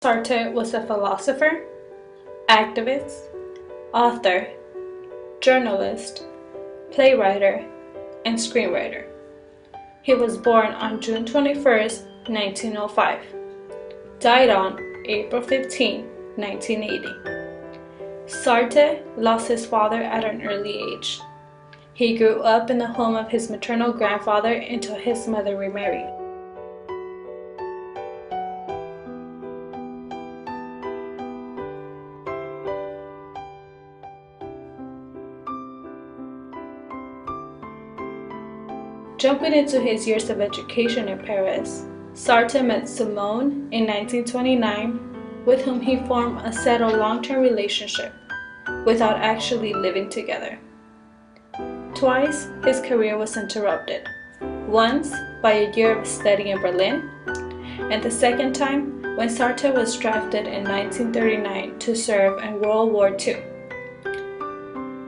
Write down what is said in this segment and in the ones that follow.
Sartre was a philosopher, activist, author, journalist, playwright, and screenwriter. He was born on June 21st, 1905, died on April 15, 1980. Sartre lost his father at an early age. He grew up in the home of his maternal grandfather until his mother remarried. Jumping into his years of education in Paris, Sartre met Simone in 1929, with whom he formed a settled long-term relationship without actually living together. Twice, his career was interrupted, once by a year of study in Berlin, and the second time when Sartre was drafted in 1939 to serve in World War II.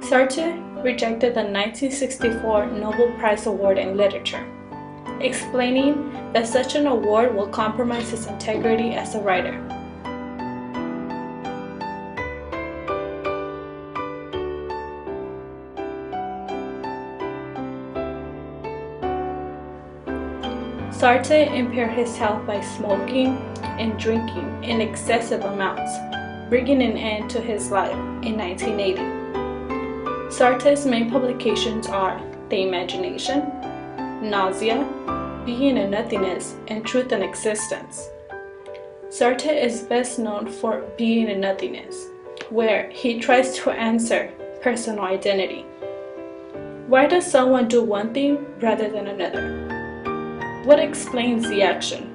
Sartre rejected the 1964 Nobel Prize Award in Literature, explaining that such an award will compromise his integrity as a writer. Sartre impaired his health by smoking and drinking in excessive amounts, bringing an end to his life in 1980. Sartre's main publications are The Imagination, Nausea, Being and Nothingness, and Truth and Existence. Sartre is best known for Being and Nothingness, where he tries to answer personal identity. Why does someone do one thing rather than another? What explains the action?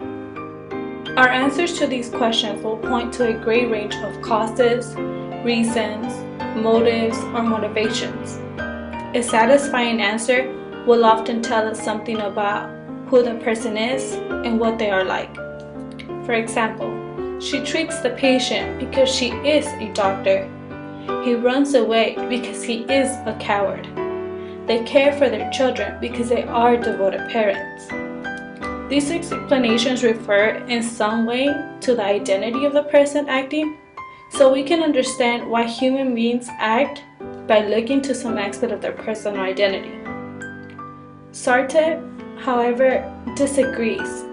Our answers to these questions will point to a great range of causes, reasons, motives, or motivations. A satisfying answer will often tell us something about who the person is and what they are like. For example, she treats the patient because she is a doctor. He runs away because he is a coward. They care for their children because they are devoted parents. These explanations refer in some way to the identity of the person acting, so we can understand why human beings act by looking to some aspect of their personal identity. Sartre, however, disagrees.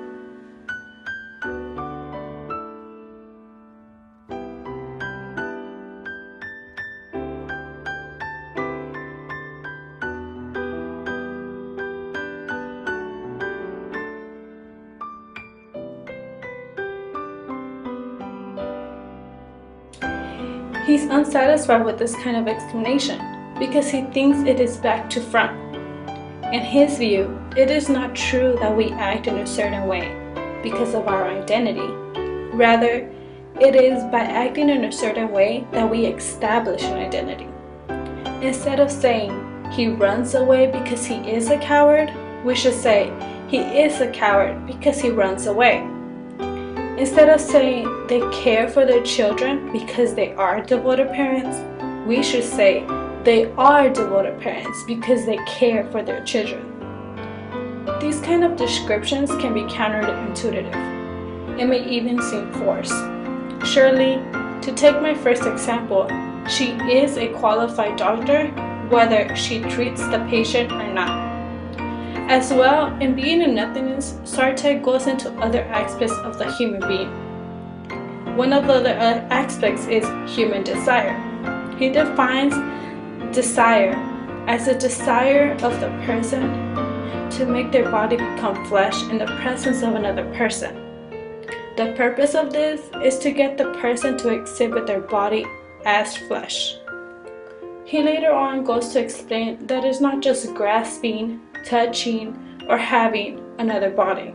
He's unsatisfied with this kind of explanation because he thinks it is back to front. In his view, it is not true that we act in a certain way because of our identity. Rather, it is by acting in a certain way that we establish an identity. Instead of saying he runs away because he is a coward, we should say he is a coward because he runs away. Instead of saying they care for their children because they are devoted parents, we should say they are devoted parents because they care for their children. These kind of descriptions can be counterintuitive. It may even seem forced. Surely, to take my first example, she is a qualified doctor whether she treats the patient or not. As well, in Being and Nothingness, Sartre goes into other aspects of the human being. One of the other aspects is human desire. He defines desire as a desire of the person to make their body become flesh in the presence of another person. The purpose of this is to get the person to exhibit their body as flesh. He later on goes to explain that it's not just grasping, touching, or having another body.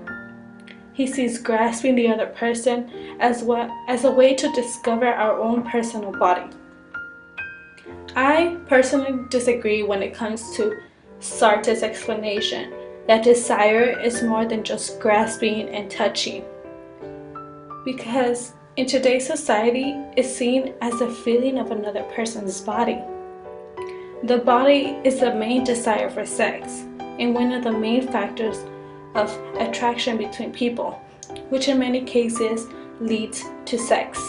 He sees grasping the other person as a way to discover our own personal body. I personally disagree when it comes to Sartre's explanation that desire is more than just grasping and touching, because in today's society it's seen as a feeling of another person's body. The body is the main desire for sex and one of the main factors of attraction between people, which in many cases leads to sex.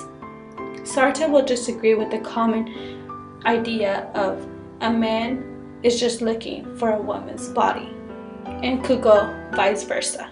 Sartre will disagree with the common idea of a man is just looking for a woman's body, and could go vice versa.